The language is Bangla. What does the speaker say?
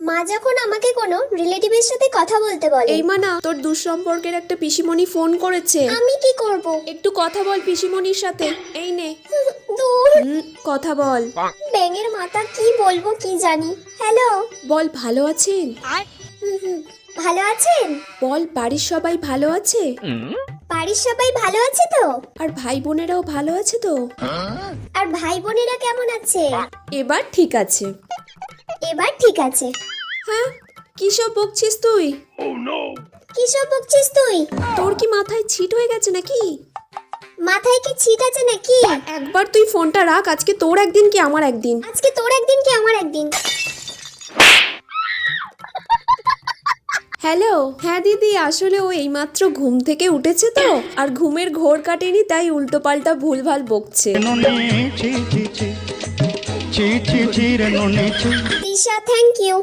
মা যখন আমাকে কোনো রিলেটিভের সাথে কথা বলতে বলে। এই মানা, তোর দুঃসম্পর্কের একটা পিসিমণি ফোন করেছে। আমি কি করব? একটু কথা বল পিসিমণির সাথে। এই নে। দূর। কথা বল। ব্যাঙের মাথা, কি বলবো কি জানি। হ্যালো। বল ভালো আছেন? ভালো আছেন? বল বাড়ির সবাই ভালো আছে? বাড়ির সবাই ভালো আছে তো? আর ভাই বোনেরাও ভালো আছে তো? আর ভাই বোনেরা কেমন আছে? এবার ঠিক আছে। এবার ঠিক আছে। হ্যাঁ, কি সব বকছিস তুই? কি সব বকছিস তুই? তোর কি মাথায় ছিট হয়ে গেছে নাকি? মাথায় কি ছিট আছে নাকি? একবার তুই ফোনটা রাখ, আজকে তোর একদিন কি আমার একদিন। আজকে তোর একদিন কি আমার একদিন। হ্যালো। হ্যাঁ দিদি, আসলে ও এইমাত্র ঘুম থেকে উঠেছে তো, আর ঘুমের ঘোর কাটেনি, তাই উল্টোপাল্টা ভুলভাল বকছে। দিশা, থ্যাংক ইউ।